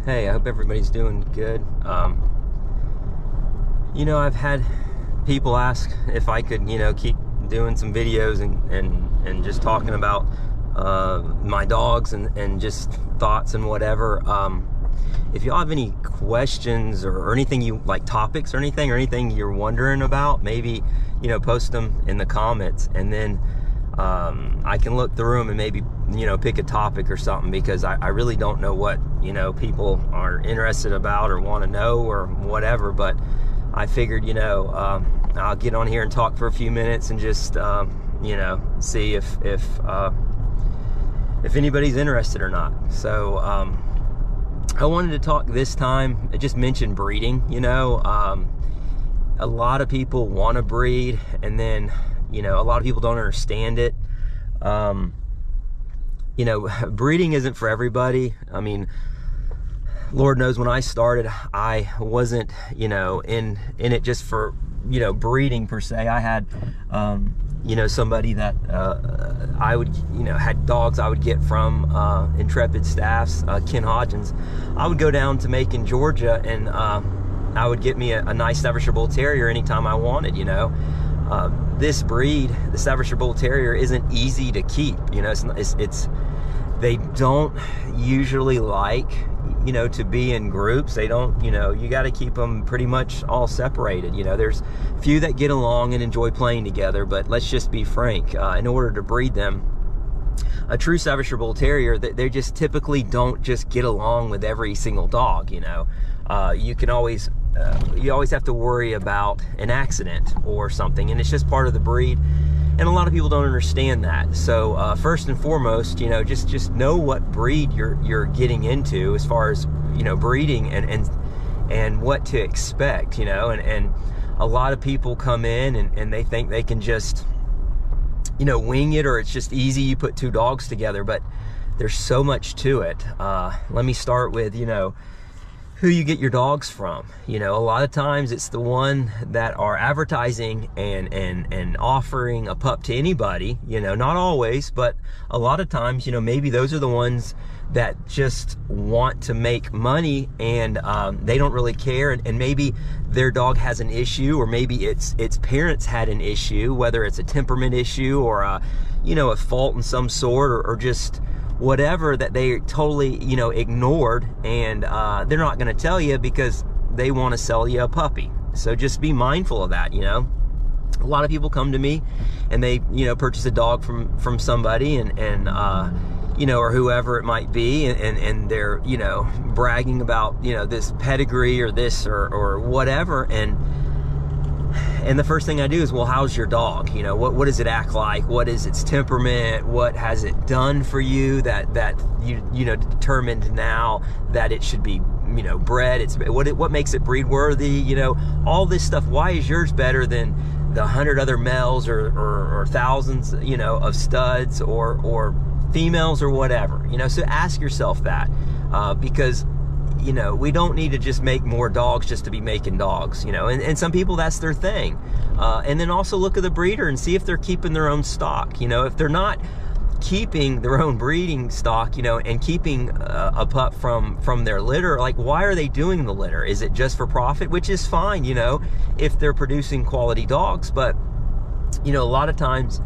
Hey, I hope everybody's doing good. I've had people ask if I could, keep doing some videos and just talking about my dogs and just thoughts and whatever. If y'all have any questions or anything you like, topics or anything you're wondering about, maybe, post them in the comments, and then I can look through them and maybe, pick a topic or something, because I really don't know what, people are interested about or want to know or whatever. But I figured, I'll get on here and talk for a few minutes and just, see if anybody's interested or not. So, I wanted to talk this time, I just mentioned breeding. A lot of people want to breed, and then, a lot of people don't understand it. Breeding isn't for everybody. I mean, Lord knows when I started, I wasn't, in it just for, breeding per se. I had, somebody that I would, had dogs I would get from Intrepid Staffs, Ken Hodgins. I would go down to Macon, Georgia, and I would get me a nice Staffordshire Bull Terrier anytime I wanted. This breed, the Staffordshire Bull Terrier, isn't easy to keep. It's they don't usually like, to be in groups. They don't, you got to keep them pretty much all separated. There's few that get along and enjoy playing together, but let's just be frank. In order to breed them, a true Staffordshire Bull Terrier, they just typically don't just get along with every single dog. You can always, you always have to worry about an accident or something, and it's just part of the breed. And a lot of people don't understand that. So first and foremost, just know what breed you're getting into as far as, breeding and what to expect, and a lot of people come in and they think they can just, wing it, or it's just easy, you put two dogs together, but there's so much to it. Let me start with, who you get your dogs from. A lot of times it's the one that are advertising and offering a pup to anybody, not always, but a lot of times, maybe those are the ones that just want to make money, and they don't really care, and maybe their dog has an issue, or maybe its parents had an issue, whether it's a temperament issue or a fault in some sort, or just whatever that they totally, ignored, and they're not going to tell you because they want to sell you a puppy. So just be mindful of that. A lot of people come to me and they, purchase a dog from somebody, and or whoever it might be, and they're, bragging about, this pedigree or this or whatever, and the first thing I do is, well, how's your dog? What does it act like? What is its temperament? What has it done for you that you determined now that it should be, bred? What makes it breed worthy? All this stuff. Why is yours better than the 100 other males or thousands, of studs or females or whatever? So ask yourself that, because we don't need to just make more dogs just to be making dogs, and some people, that's their thing. And then also look at the breeder and see if they're keeping their own stock. If they're not keeping their own breeding stock, and keeping a pup from their litter, like, why are they doing the litter? Is it just for profit? Which is fine, if they're producing quality dogs. But, a lot of times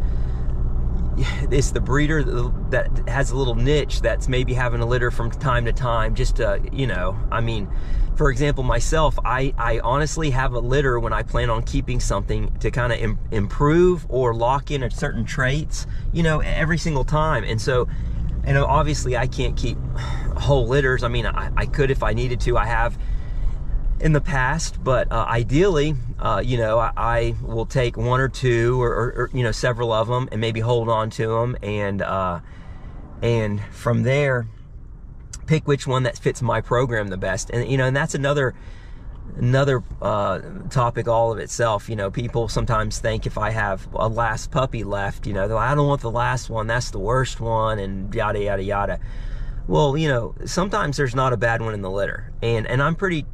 it's the breeder that has a little niche that's maybe having a litter from time to time, just to, for example, myself, I honestly have a litter when I plan on keeping something to kind of improve or lock in certain traits, every single time. And so, obviously I can't keep whole litters. I could if I needed to. I have in the past, but ideally, I will take one or two or several of them and maybe hold on to them, and from there pick which one that fits my program the best. And and that's another topic all of itself. People sometimes think if I have a last puppy left, I don't want the last one, that's the worst one, and yada yada yada. Well, sometimes there's not a bad one in the litter, and I'm pretty,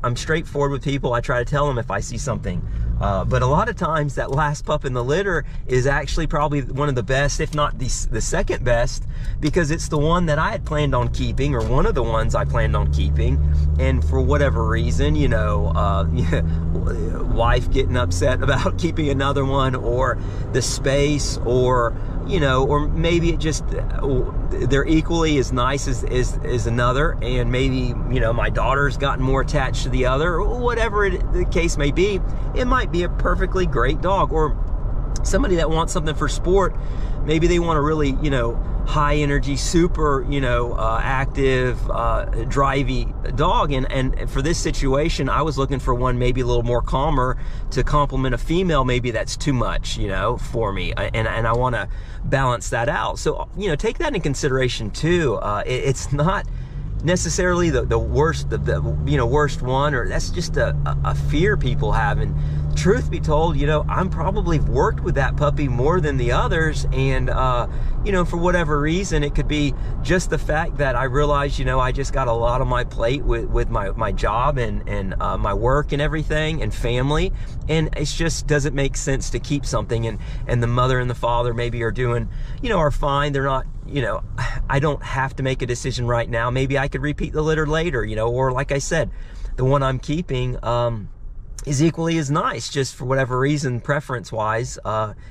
I'm straightforward with people. I try to tell them if I see something, but a lot of times that last pup in the litter is actually probably one of the best, if not the second best, because it's the one that I had planned on keeping, or one of the ones I planned on keeping, and for whatever reason, wife getting upset about keeping another one, or the space, or or maybe it just, they're equally as nice as another, and maybe, my daughter's gotten more attached to the other, or whatever the case may be. It might be a perfectly great dog, or somebody that wants something for sport. Maybe they want a really, high energy, super, active, drivey dog. And for this situation, I was looking for one maybe a little more calmer to complement a female. Maybe that's too much, for me. And I want to balance that out. So, take that in consideration too. It's not necessarily the worst, worst one, or that's just a fear people have. And truth be told, I'm probably worked with that puppy more than the others, and for whatever reason, it could be just the fact that I realized, I just got a lot on my plate with my job and my work and everything, and family, and it just doesn't make sense to keep something, and the mother and the father maybe are doing, are fine. They're not, I don't have to make a decision right now. Maybe I could repeat the litter later, or like I said, the one I'm keeping is equally as nice, just for whatever reason, preference-wise,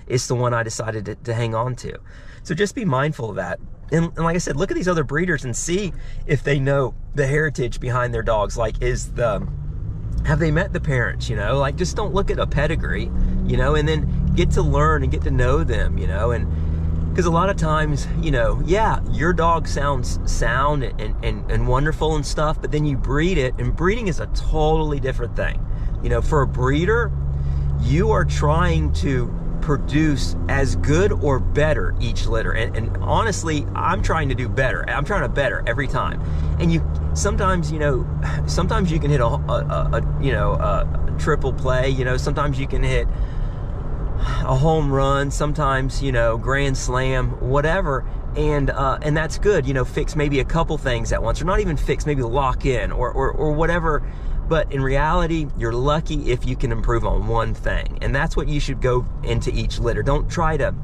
it's the one I decided to hang on to. So just be mindful of that. And like I said, look at these other breeders and see if they know the heritage behind their dogs. Like, have they met the parents, Like, just don't look at a pedigree, and then get to learn and get to know them, and because a lot of times, yeah, your dog sounds sound and wonderful and stuff, but then you breed it, and breeding is a totally different thing. For a breeder, you are trying to produce as good or better each litter. And honestly, I'm trying to do better. I'm trying to better every time. And sometimes you can hit a triple play. Sometimes you can hit a home run. Sometimes, grand slam, whatever. And that's good. Fix maybe a couple things at once, or not even fix, maybe lock in or whatever. But in reality, you're lucky if you can improve on one thing. And that's what you should go into each litter. Don't try to,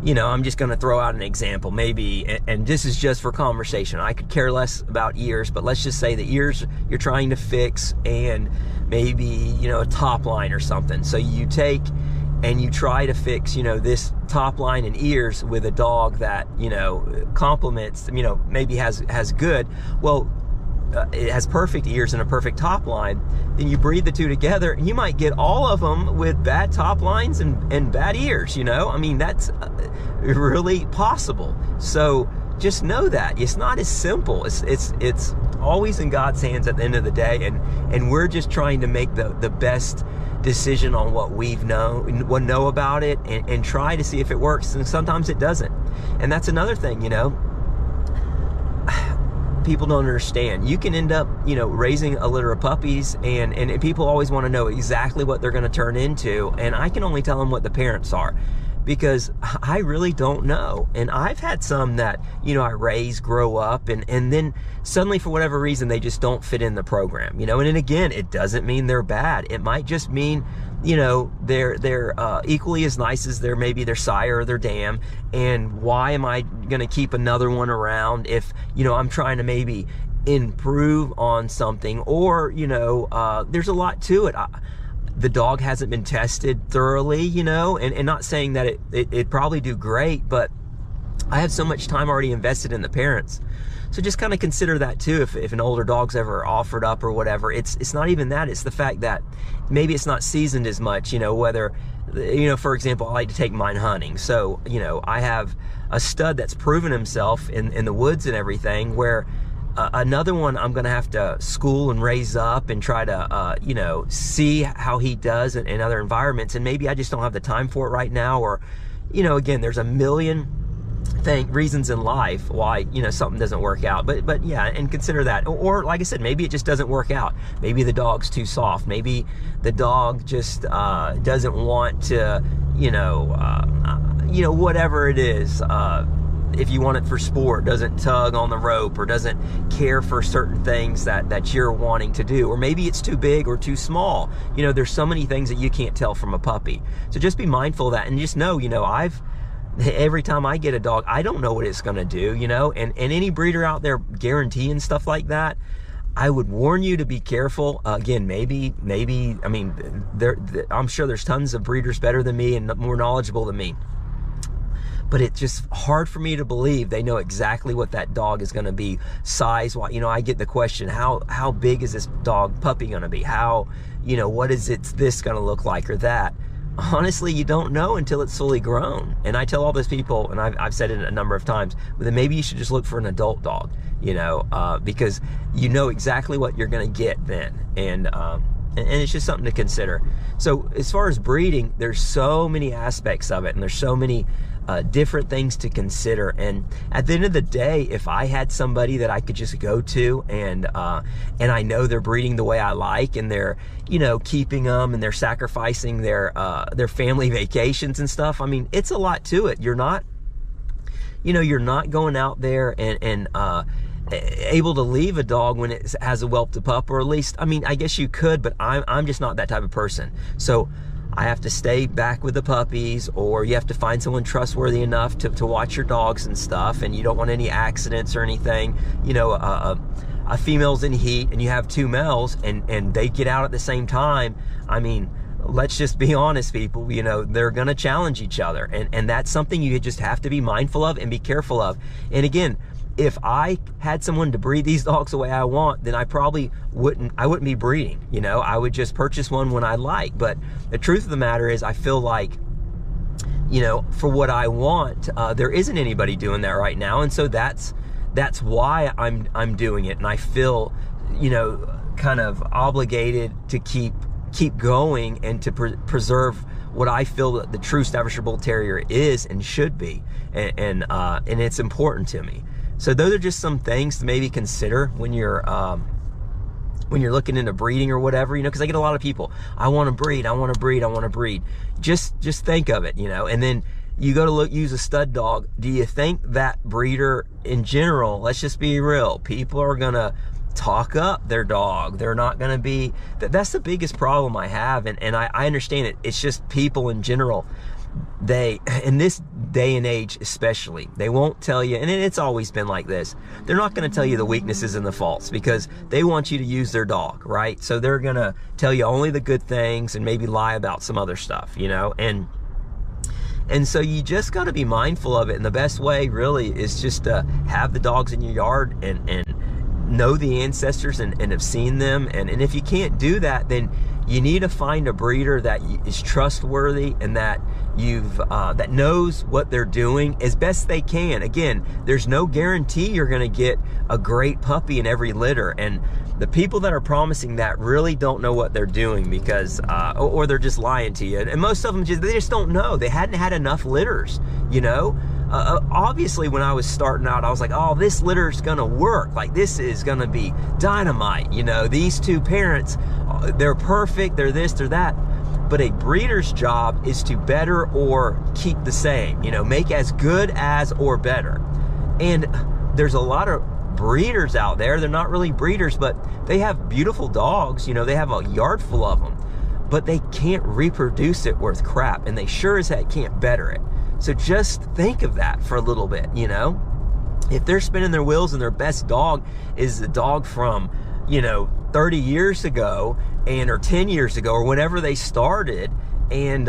I'm just going to throw out an example, maybe, and this is just for conversation. I could care less about ears, but let's just say the ears you're trying to fix, and maybe, a top line or something. So you take and you try to fix, this top line and ears with a dog that, complements, maybe has good. Well, it has perfect ears and a perfect top line. Then you breed the two together, and you might get all of them with bad top lines and bad ears. That's really possible. So just know that it's not as simple. It's always in God's hands at the end of the day, and we're just trying to make the best decision on what we've know about it, and try to see if it works. And sometimes it doesn't. And that's another thing, people don't understand. You can end up, raising a litter of puppies, and people always want to know exactly what they're going to turn into, and I can only tell them what the parents are, because I really don't know. And I've had some that, I raise, grow up, and then suddenly, for whatever reason, they just don't fit in the program, and then again, it doesn't mean they're bad. It might just mean, they're equally as nice as maybe their sire or their dam. And why am I going to keep another one around if, I'm trying to maybe improve on something, or, there's a lot to it. The dog hasn't been tested thoroughly, and not saying that it'd probably do great, but I have so much time already invested in the parents. So just kind of consider that too. If an older dog's ever offered up or whatever, it's not even that. It's the fact that maybe it's not seasoned as much, whether, for example, I like to take mine hunting. So, I have a stud that's proven himself in the woods and everything, where another one I'm going to have to school and raise up and try to, see how he does in other environments. And maybe I just don't have the time for it right now. Or, again, there's a million reasons in life why, something doesn't work out. But yeah, and consider that. Or like I said, maybe it just doesn't work out. Maybe the dog's too soft. Maybe the dog just doesn't want to, whatever it is. if you want it for sport, doesn't tug on the rope, or doesn't care for certain things that you're wanting to do, or maybe it's too big or too small. You know, there's so many things that you can't tell from a puppy. So just be mindful of that, and just know, you know, every time I get a dog, I don't know what it's going to do, you know, and any breeder out there guaranteeing stuff like that, I would warn you to be careful. Again, maybe, I mean, I'm sure there's tons of breeders better than me and more knowledgeable than me. But it's just hard for me to believe they know exactly what that dog is going to be size-wise. You know, I get the question, how big is this puppy going to be? How, you know, what is this going to look like, or that? Honestly, you don't know until it's fully grown. And I tell all those people, and I've said it a number of times, that maybe you should just look for an adult dog, you know, because you know exactly what you're going to get then. And it's just something to consider. So as far as breeding, there's so many aspects of it, and there's so many different things to consider. And at the end of the day, if I had somebody that I could just go to and I know they're breeding the way I like, and they're, you know, keeping them, and they're sacrificing their family vacations and stuff, I mean, it's a lot to it. You're not, you know, you're not going out there and able to leave a dog when it has a whelped pup, or at least, I mean, I guess you could, but I'm just not that type of person. So I have to stay back with the puppies, or you have to find someone trustworthy enough to watch your dogs and stuff, and you don't want any accidents or anything. You know, a female's in heat and you have two males, and they get out at the same time. I mean, let's just be honest, people, you know, they're going to challenge each other, and that's something you just have to be mindful of and be careful of. And again, if I had someone to breed these dogs the way I want, then I probably wouldn't be breeding, you know. I would just purchase one when I like. But the truth of the matter is, I feel like, you know, for what I want, there isn't anybody doing that right now. And so that's why I'm doing it. And I feel, you know, kind of obligated to keep going and to preserve what I feel that the true Staffordshire Bull Terrier is and should be. And it's important to me. So those are just some things to maybe consider when you're looking into breeding or whatever, you know, because I get a lot of people, I want to breed. Just think of it, you know. And then you go to use a stud dog. Do you think that breeder in general, let's just be real, people are going to talk up their dog? They're not going to be, that's the biggest problem I have. And I understand it. It's just people in general. They, in this day and age especially, they won't tell you, and it's always been like this, they're not going to tell you the weaknesses and the faults, because they want you to use their dog, right? So they're going to tell you only the good things and maybe lie about some other stuff, you know. And so you just got to be mindful of it, and the best way really is just to have the dogs in your yard and know the ancestors and have seen them. And if you can't do that, then you need to find a breeder that is trustworthy and that that knows what they're doing as best they can. Again, there's no guarantee you're going to get a great puppy in every litter, and the people that are promising that really don't know what they're doing, because or they're just lying to you. And most of them they just don't know. They hadn't had enough litters, you know. Obviously, when I was starting out, I was like, oh, this litter's gonna work. Like, this is gonna be dynamite. You know, these two parents, they're perfect, they're this, they're that. But a breeder's job is to better or keep the same, you know, make as good as or better. And there's a lot of breeders out there, they're not really breeders, but they have beautiful dogs, you know, they have a yard full of them, but they can't reproduce it worth crap, and they sure as heck can't better it. So just think of that for a little bit, you know. If they're spinning their wheels and their best dog is the dog from, you know, 30 years ago or 10 years ago or whenever they started, and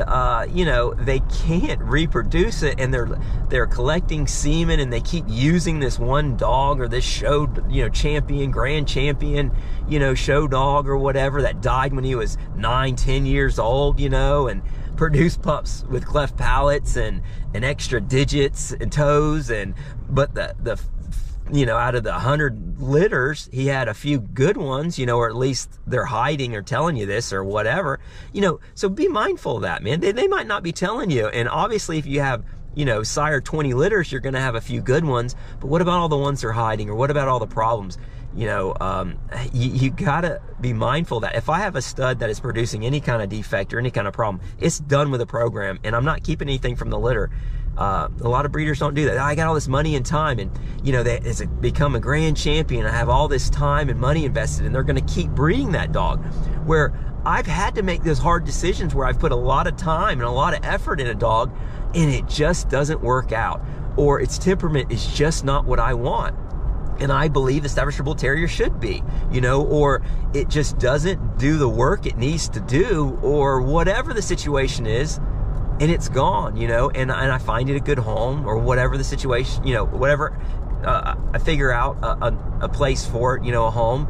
you know, they can't reproduce it, and they're collecting semen, and they keep using this one dog or this show, you know, grand champion, you know, show dog or whatever that died when he was 9-10 years old, you know, and produced pups with cleft palates and extra digits and toes, but the you know, out of the 100 litters, he had a few good ones, you know, or at least they're hiding or telling you this or whatever, you know. So be mindful of that, man. They might not be telling you. And obviously, if you have, you know, sire 20 litters, you're going to have a few good ones. But what about all the ones they're hiding, or what about all the problems? You know, you got to be mindful that if I have a stud that is producing any kind of defect or any kind of problem, it's done with a program, and I'm not keeping anything from the litter. A lot of breeders don't do that. I got all this money and time, and you know, it's become a grand champion. I have all this time and money invested, and they're going to keep breeding that dog. Where I've had to make those hard decisions where I've put a lot of time and a lot of effort in a dog, and it just doesn't work out, or its temperament is just not what I want. And I believe the Staffordshire Bull Terrier should be, you know, or it just doesn't do the work it needs to do, or whatever the situation is, and it's gone, you know, and I find it a good home, or whatever the situation, you know, whatever, I figure out a place for it, you know, a home,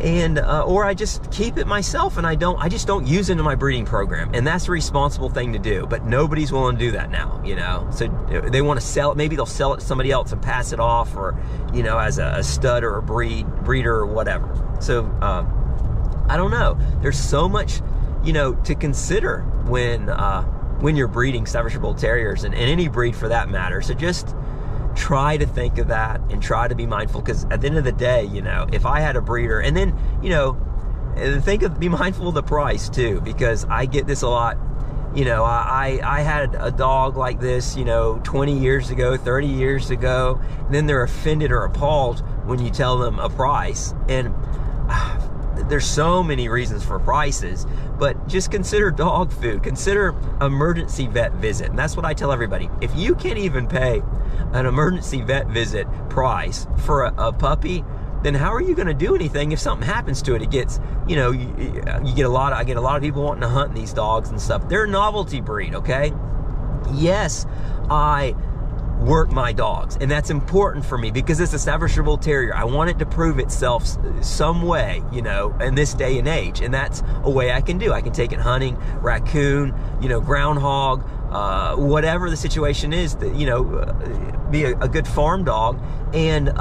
and or I just keep it myself, and I just don't use it in my breeding program, and that's a responsible thing to do. But nobody's willing to do that now, you know. So they want to sell it. Maybe they'll sell it to somebody else and pass it off, or you know, as a stud or a breeder or whatever. So I don't know. There's so much, you know, to consider when you're breeding Staffordshire Bull Terriers, and any breed for that matter. So just try to think of that and try to be mindful, because at the end of the day, you know, if I had a breeder, and then, you know, be mindful of the price too, because I get this a lot. You know, I had a dog like this, you know, 20 years ago, 30 years ago, and then they're offended or appalled when you tell them a price. And there's so many reasons for prices, but just consider dog food, consider emergency vet visit. And that's what I tell everybody. If you can't even pay an emergency vet visit price for a puppy, then how are you going to do anything if something happens to it? It gets, you know, I get a lot of people wanting to hunt these dogs and stuff. They're a novelty breed, okay? Yes, I work my dogs, and that's important for me because it's a Staffordshire Bull Terrier. I want it to prove itself some way, you know, in this day and age, and that's a way I can do. I can take it hunting, raccoon, you know, groundhog, whatever the situation is, you know, be a good farm dog. And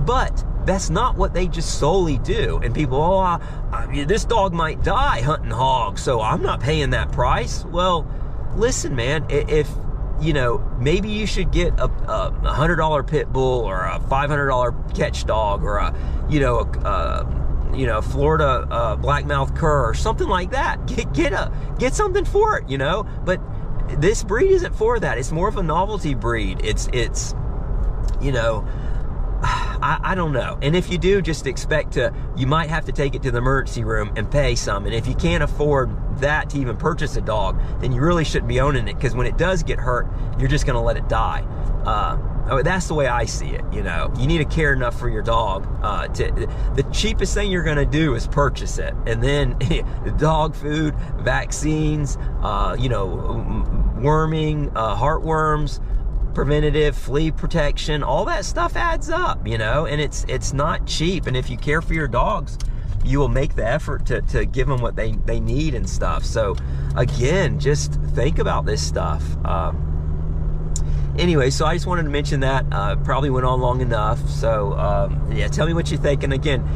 but that's not what they just solely do. And people, this dog might die hunting hogs, so I'm not paying that price. Well, listen, man, if you know, maybe you should get a $100 pit bull, or a $500 catch dog, or a Florida blackmouth cur, or something like that. Get something for it, you know. But this breed isn't for that. It's more of a novelty breed. It's you know, I don't know. And if you do, just expect you might have to take it to the emergency room and pay some. And if you can't afford that to even purchase a dog, then you really shouldn't be owning it, because when it does get hurt, you're just going to let it die. That's the way I see it. You know, you need to care enough for your dog. The cheapest thing you're going to do is purchase it, and then dog food, vaccines, you know, worming, heartworms, preventative, flea protection, all that stuff adds up, you know, and it's not cheap. And if you care for your dogs, you will make the effort to give them what they need and stuff. So again, just think about this stuff. Anyway, so I just wanted to mention that. Probably went on long enough. So yeah, tell me what you think. And again,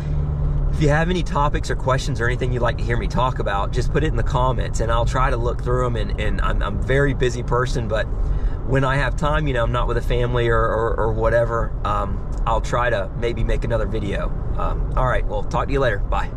if you have any topics or questions or anything you'd like to hear me talk about, just put it in the comments, and I'll try to look through them. And I'm a very busy person, but when I have time, you know, I'm not with a family or whatever, I'll try to maybe make another video. All right, well, talk to you later. Bye.